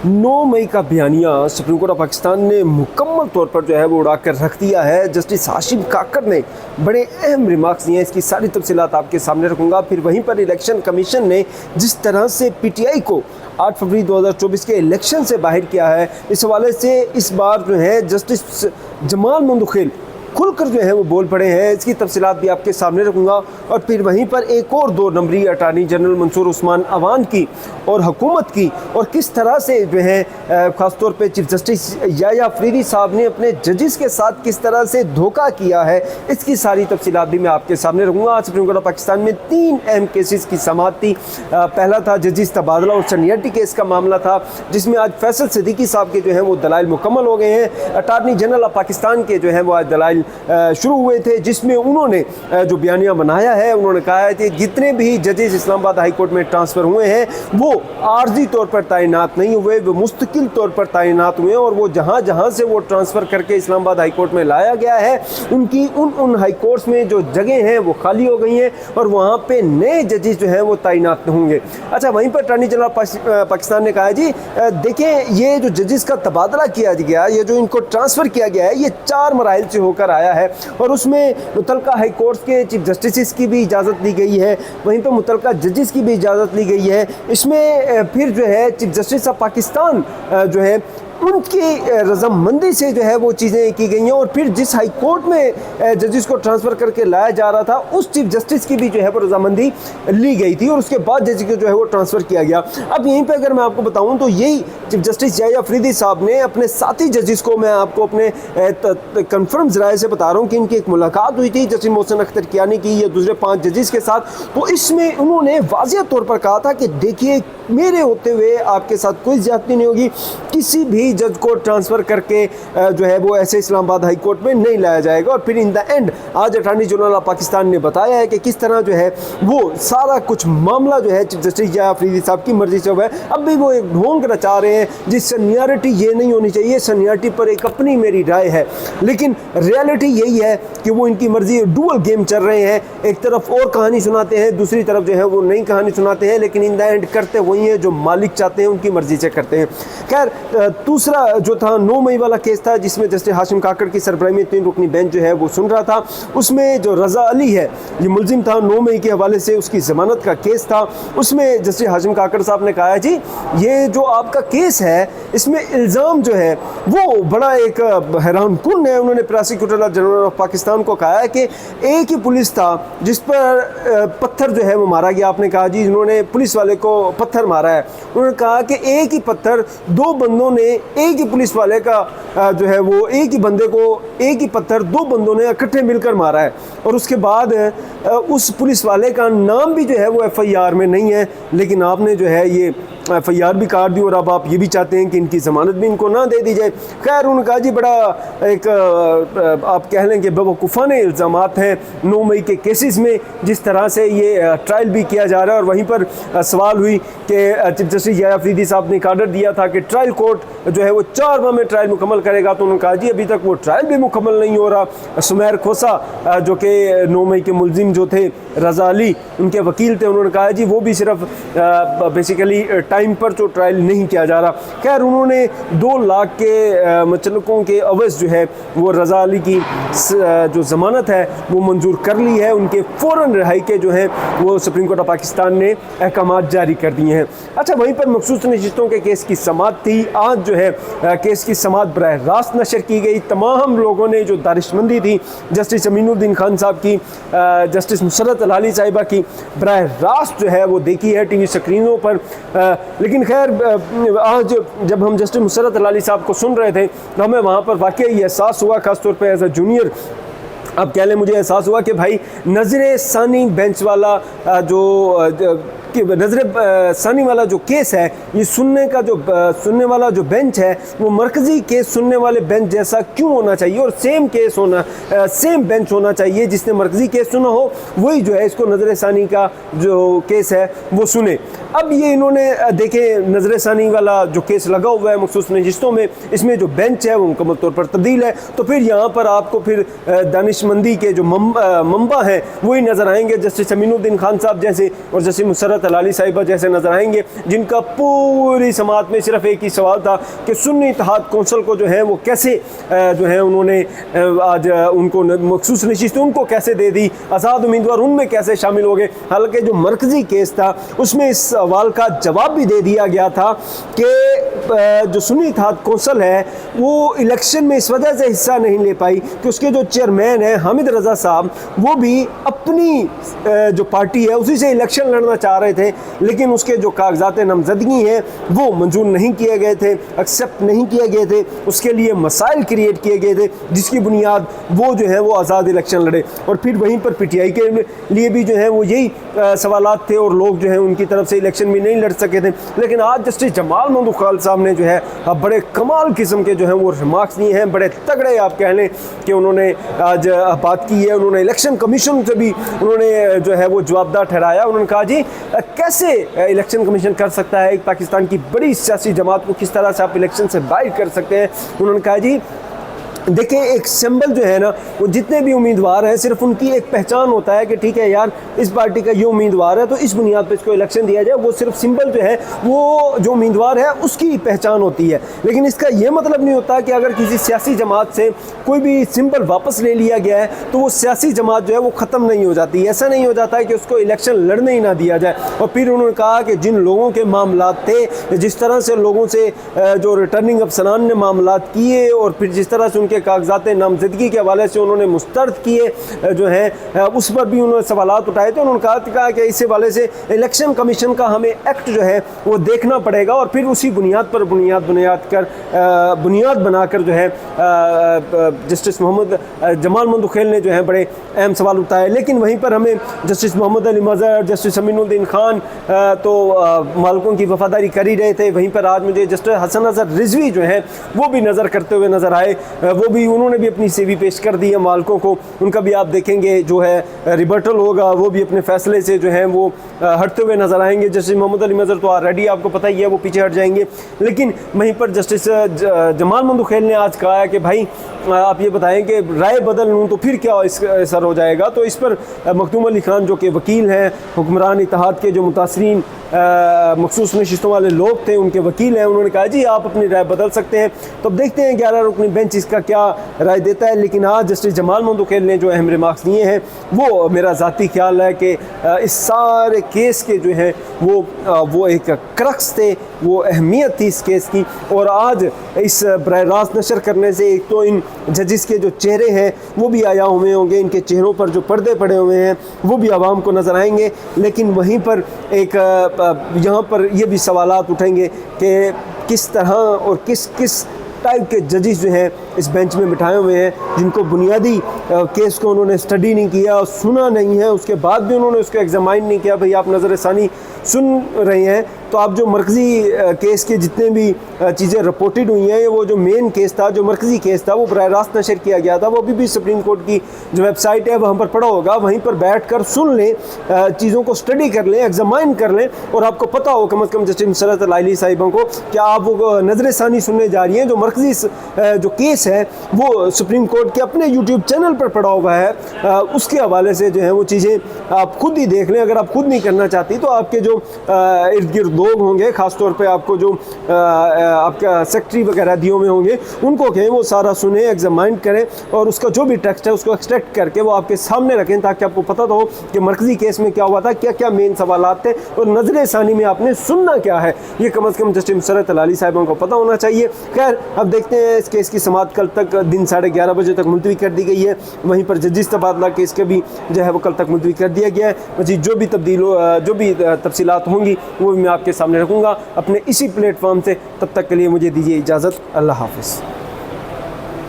9 मई का बयानिया supreme court of Pakistan ने मुकम्मल तौर पर जो है वो उड़ा कर रख दिया है। जस्टिस हाशिम काकर ने बड़े अहम रिमार्क्स दिए हैं, इसकी सारी तफसीलात आपके सामने रखूंगा। फिर वहीं पर इलेक्शन कमीशन ने जिस तरह से पीटीआई को 8 फरवरी 2024 के इलेक्शन से बाहर किया है, इस हवाले से इस बार जो है जस्टिस जमाल मुंदखिल खुलकर जो है वो बोल पड़े हैं, इसकी तफसीलात भी आपके सामने रखूंगा। और फिर वहीं पर एक और 2 नंबरी अटार्नी जनरल मंसूर उस्मान अवान की और हुकूमत की, और किस तरह से जो है ख़ासतौर पे चीफ जस्टिस याया अफरीदी साहब ने अपने जजेस के साथ किस तरह से धोखा किया है, इसकी सारी तफसीलात भी मैं आपके सामने रखूँगा। आज सुप्रीम कोर्ट ऑफ पाकिस्तान में 3 अहम केसेस की समाअत थी। पहला था जजेस तबादला और सीनियरिटी केस का मामला था, जिसमें आज फैसल सिद्दीकी साहब के जो है वो दलाइल मुकम्मल हो गए हैं। अटार्नी जनरल ऑफ पाकिस्तान के जो है वो आज दलाइल शुरू हुए थे, जिसमें उन्होंने जो बयानिया बनाया है, उन्होंने कहा है कि जितने भी जजेस इस्लामाबाद हाई कोर्ट में ट्रांसफ़र हुए हैं वो आर्जी तौर पर तैनात नहीं हुए, वो मुस्तकिल तौर पर तैनात हुए, और वो जहाँ जहाँ से वो ट्रांसफ़र करके इस्लामाबाद हाई कोर्ट में लाया गया है, उनकी उन हाई कोर्ट्स में जो जगह हैं वो खाली हो गई हैं और वहाँ पे नए जजेस जो हैं वो तैनात होंगे। अच्छा, वहीं पर अटॉर्नी जनरल पाकिस्तान ने कहा है, जी देखें, ये जो जजेस का तबादला किया गया, ये जो इनको ट्रांसफ़र किया गया है, ये 4 मराइल से होकर आया है, और उसमें मुतलका हाई कोर्ट के चीफ जस्टिस की भी इजाज़त ली गई है, वहीं पर मुतलका जजेस की भी इजाज़त ली गई है। इसमें फिर जो है चीफ जस्टिस ऑफ पाकिस्तान जो है उनकी रजामंदी से जो है वो चीज़ें की गई हैं, और फिर जिस हाई कोर्ट में जजेस को ट्रांसफ़र करके लाया जा रहा था उस चीफ जस्टिस की भी जो है वो रजामंदी ली गई थी, और उसके बाद जज को जो है वो ट्रांसफ़र किया गया। अब यहीं पे अगर मैं आपको बताऊं तो यही चीफ जस्टिस याया अफरीदी साहब ने अपने साथी जजेस को, मैं आपको अपने कन्फर्म ज़राए से बता रहा हूँ कि इनकी एक मुलाकात हुई थी जस्टिस मोहसिन अख्तर कियानी की या दूसरे 5 जजेस के साथ, तो इसमें उन्होंने वाज़ेह तौर पर कहा था कि देखिए, मेरे होते हुए आपके साथ कोई ज़्यादती नहीं होगी, किसी भी जज को ट्रांसफ़र करके जो है वो ऐसे इस्लामाबाद हाई कोर्ट में नहीं लाया जाएगा। और फिर इन द एंड आज अटॉर्नी जनरल ऑफ पाकिस्तान ने बताया है कि किस तरह जो है वो सारा कुछ मामला जो है चीफ जस्टिस याया अफरीदी साहब की मर्जी से हुआ है। अब भी वो एक ढोंग रचा रहे हैं, जिस सीनियरिटी ये नहीं होनी चाहिए, सीनियरिटी पर एक अपनी मेरी राय है, लेकिन रियलिटी यही है कि वो इनकी मर्जी, डुअल गेम चल रहे हैं, एक तरफ और कहानी सुनाते हैं, दूसरी तरफ जो है वो नई कहानी सुनाते हैं, लेकिन इन द एंड करते वही हैं जो मालिक चाहते हैं, उनकी मर्जी से करते हैं। खैर, दूसरा जो था 9 मई वाला केस था, जिसमें जस्टिस हाशिम काकर की सरबराही में 3 रुकनी बेंच जो है वो सुन रहा था। उसमें जो रज़ा अली है, ये मुलजिम था, 9 मई के हवाले से उसकी ज़मानत का केस था। उसमें जस्टिस हाशिम काकर साहब ने कहा, जी ये जो आपका केस है, इसमें इल्ज़ाम जो है वो बड़ा एक हैरान कुन है। उन्होंने प्रोसिक्यूटर जनरल ऑफ पाकिस्तान को कहा है कि एक ही पुलिस था जिस पर पत्थर जो है वो मारा गया। आपने कहा, जी इन्होंने पुलिस वाले को पत्थर मारा है। उन्होंने कहा कि एक ही पत्थर 2 बंदों ने, एक ही पुलिस वाले का जो है वो एक ही बंदे को एक ही पत्थर 2 बंदों ने इकट्ठे मिलकर मारा है, और उसके बाद उस पुलिस वाले का नाम भी जो है वो एफआईआर में नहीं है, लेकिन आपने जो है ये एफआईआर भी काट दी, और अब आप ये भी चाहते हैं कि इनकी ज़मानत भी इनको ना दे दी जाए। खैर, उन्होंने कहा, जी बड़ा एक आप कह लें कि बेवकूफ़ाने इल्ज़ामात हैं 9 मई के केसेस में, जिस तरह से ये ट्रायल भी किया जा रहा है। और वहीं पर सवाल हुई कि चीफ जस्टिस याया अफरीदी साहब ने एक आर्डर दिया था कि ट्रायल कोर्ट जो है वो 4 माह में ट्रायल मुकम्मल करेगा, तो उन्होंने कहा, जी अभी तक वो ट्रायल भी मुकम्मल नहीं हो रहा। सुमैर खोसा जो कि 9 मई के मुलजिम जो थे, रज़ा अली उनके वकील थे, उन्होंने कहा, जी वो भी सिर्फ बेसिकली टाइम पर जो ट्रायल नहीं किया जा रहा। खैर, उन्होंने 2 लाख के मुतल्लिकों के अवज़ जो है वो रज़ा अली की जो ज़मानत है वो मंजूर कर ली है। उनके फ़ौरन रिहाई के जो है वो सुप्रीम कोर्ट ऑफ पाकिस्तान ने अहकामात जारी कर दिए हैं। अच्छा, वहीं पर मखसूस नशिस्तों के केस की समाअत थी। आज जो है केस की समाअत बराह रास्त नशर की गई। तमाम लोगों ने जो दानिशमंदी थी जस्टिस अमीनुद्दीन खान साहब की, जस्टिस नुसरत अल-अली साहिबा की, बराह रास्त जो है वो देखी है टीवी स्क्रीनों पर। लेकिन खैर, आज जब हम जस्टिस नुसरत अल-अली साहब को सुन रहे थे तो हमें वहाँ पर वाकई एहसास हुआ, खासतौर पर एज ए जूनियर, अब कह लें मुझे एहसास हुआ कि भाई नज़र सानी बेंच वाला कि नज़र सानी वाला जो केस है, ये सुनने वाला जो बेंच है वो मरकज़ी केस सुनने वाले बेंच जैसा क्यों होना चाहिए, और सेम बेंच होना चाहिए। जिसने मरकज़ी केस सुना हो वही जो है इसको नज़र सानी का जो केस है वो सुने। अब ये इन्होंने देखे नजर षानी वाला जो केस लगा हुआ है मखसूस नशिस्तों में, इसमें जो बेंच है वो मुकम्मल तौर पर तब्दील है। तो फिर यहाँ पर आपको फिर दानिशमंदी के जो मंबा हैं वही नज़र आएंगे, जस्टिस अमीनुद्दीन खान साहब जैसे और जस्टिस मुसर्रत अलाली साहिबा जैसे नज़र आएंगे, जिनका पूरी समात में सिर्फ एक ही सवाल था कि सुन्नी इत्तेहाद कौंसिल को जो है वो कैसे जो है उन्होंने आज उनको मखसूस नशिस्त उनको कैसे दे दी, आज़ाद उम्मीदवार उनमें कैसे शामिल हो गए। हालांकि जो मरकज़ी केस था उसमें इस सवाल का जवाब भी दे दिया गया था कि जो सुन्नी इत्तेहाद कौंसिल है वो इलेक्शन में इस वजह से हिस्सा नहीं ले पाई कि उसके जो चेयरमैन हैं हामिद रज़ा साहब वो भी अपनी जो पार्टी है उसी से इलेक्शन लड़ना चाह रहे थे, लेकिन उसके जो कागजात नामजदगी हैं वो मंजूर नहीं किए गए थे, एक्सेप्ट नहीं किए गए थे, उसके लिए मसाइल क्रिएट किए गए थे जिसकी बुनियाद वो जो है वो आज़ाद इलेक्शन लड़े। और फिर वहीं पर पीटीआई के लिए भी जो है वो यही सवालात थे और लोग जो है उनकी तरफ से इलेक्शन में नहीं लड़ सके थे। लेकिन आज जस्टिस जमाल मंदुखाल साहब ने जो है बड़े कमाल किस्म के जो है वो रिमार्क्स दिए हैं, बड़े तगड़े आप कह लें कि उन्होंने आज बात की है। उन्होंने इलेक्शन कमीशन से भी उन्होंने जो है वो जवाबदार ठहराया। उन्होंने कहा जी कैसे इलेक्शन कमीशन कर सकता है, एक पाकिस्तान की बड़ी सियासी जमात को किस तरह से आप इलेक्शन से बाहर कर सकते हैं। उन्होंने कहा जी देखिए एक सिंबल जो है ना वो जितने भी उम्मीदवार हैं सिर्फ उनकी एक पहचान होता है कि ठीक है यार इस पार्टी का ये उम्मीदवार है तो इस बुनियाद पर इसको इलेक्शन दिया जाए, वो सिर्फ सिंबल जो है वो जो उम्मीदवार है उसकी पहचान होती है। लेकिन इसका ये मतलब नहीं होता कि अगर किसी सियासी जमात से कोई भी सिंबल वापस ले लिया गया है तो वो सियासी जमात जो है वो ख़त्म नहीं हो जाती। ऐसा नहीं हो जाता है कि उसको इलेक्शन लड़ने ही ना दिया जाए। और फिर उन्होंने कहा कि जिन लोगों के मामलात थे, जिस तरह से लोगों से जो रिटर्निंग अफसरान ने मामलात किए और फिर जिस तरह से उनके कागजात नामजदगी के हवाले से उन्होंने मुस्तरद किए जो है उस पर भी उन्होंने सवालात उठाए थे। उन्होंने कहा कि इस हवाले से इलेक्शन कमीशन का हमें एक्ट जो है वो देखना पड़ेगा और फिर उसी बुनियाद पर बुनियाद बनाकर जो है जस्टिस मोहम्मद जमाल मंदुखेल ने जो है बड़े अहम सवाल उठाए। लेकिन वहीं पर हमें जस्टिस मोहम्मद अली मज़हर, जस्टिस अमीनुद्दीन खान तो मालिकों की वफादारी कर ही रहे थे। वहीं पर आज मुझे जस्टिस हसन अजहर रिजवी जो है वो भी नज़र करते हुए नज़र आए, वो भी उन्होंने भी अपनी सीवी पेश कर दी है मालिकों को। उनका भी आप देखेंगे जो है रिबर्टल होगा, वो भी अपने फैसले से जो है वो हटते हुए नज़र आएंगे। जस्टिस मोहम्मद अली मज़हर तो ऑलरेडी आपको पता ही है वो पीछे हट जाएंगे। लेकिन वहीं पर जस्टिस जमाल मंदुखेल ने आज कहा है कि भाई आप ये बताएं कि राय बदल लूँ तो फिर क्या इस असर हो जाएगा। तो इस पर मखदूम अली खान जो कि वकील हैं, हुक्मरान इत्तेहाद के जो मुतासरीन मखसूस नशिस्तों वाले लोग थे उनके वकील हैं, उन्होंने कहा जी आप अपनी राय बदल सकते हैं। तो अब देखते हैं 11 रुकनी बेंच इसका क्या राय देता है। लेकिन आज जस्टिस जमाल मंदुखेल ने जो अहम रिमार्क्स दिए हैं वो मेरा ज़ाती ख्याल है कि इस सारे केस के जो है वो एक क्रक्स थे, वो अहमियत थी इस केस की। और आज इस बराह रास्त नशर करने से एक तो इन जजिस के जो चेहरे हैं वो भी आया हुए होंगे, इनके चेहरों पर जो पर्दे पड़े हुए हैं वो भी आवाम को नज़र आएंगे। लेकिन वहीं पर एक यहाँ पर ये भी सवालात उठेंगे कि किस तरह और किस टाइप के जजिस जो हैं इस बेंच में बिठाए हुए हैं जिनको बुनियादी केस को उन्होंने स्टडी नहीं किया, सुना नहीं है, उसके बाद भी उन्होंने उसको एग्जामाइन नहीं किया। भाई आप नज़र षानी सुन रहे हैं तो आप जो मरकज़ी केस के जितने भी चीज़ें रिपोर्टेड हुई हैं, वो जो मेन केस था, जो मरकज़ी केस था, वो बराह रास्त नशर किया गया था। वो अभी भी सुप्रीम कोर्ट की जो वेबसाइट है वहाँ पर पड़ा होगा, वहीं पर बैठ कर सुन लें, चीज़ों को स्टडी कर लें, एग्जामाइन कर लें और आपको पता हो कम अज़ कम जस्टिस मुसर्रत अलाली साहिबा को क्या आप वो नज़र षानी सुनने जा रही हैं। जो मरकज़ी जो केस है वो सुप्रीम कोर्ट के अपने यूट्यूब चैनल पर पड़ा हुआ है, उसके हवाले से जो है वो चीज़ें आप खुद ही देख लें। अगर आप खुद नहीं करना चाहती तो आपके जो इर्द गिर्द लोग होंगे, ख़ासतौर पे आपको जो आपका सेक्रेटरी वगैरह दिए हुए होंगे, उनको कहें वो सारा सुने, एग्जामाइन करें और उसका जो भी टेक्स्ट है उसको एक्सट्रैक्ट करके वो आपके सामने रखें ताकि आपको पता तो हो कि मरकज़ी केस में क्या हुआ था, क्या क्या मेन सवालात थे और नज़र षानी में आपने सुनना क्या है। ये कम अज़ कम जस्टिस मुसर्रत अलाली साहिबा को पता होना चाहिए। खैर अब देखते हैं, इस केस की समाअत कल तक दिन 11:30 बजे तक मुलतवी कर दी गई है। वहीं पर जजिस तबादला केस का भी जो है वो कल तक मुलतवी कर दिया गया है। मज़ीद जो भी तफसीलात होंगी वो भी मैं आपके सामने रखूँगा अपने इसी प्लेटफॉर्म से। तब तक के लिए मुझे दीजिए इजाज़त। अल्लाह हाफ़िज़।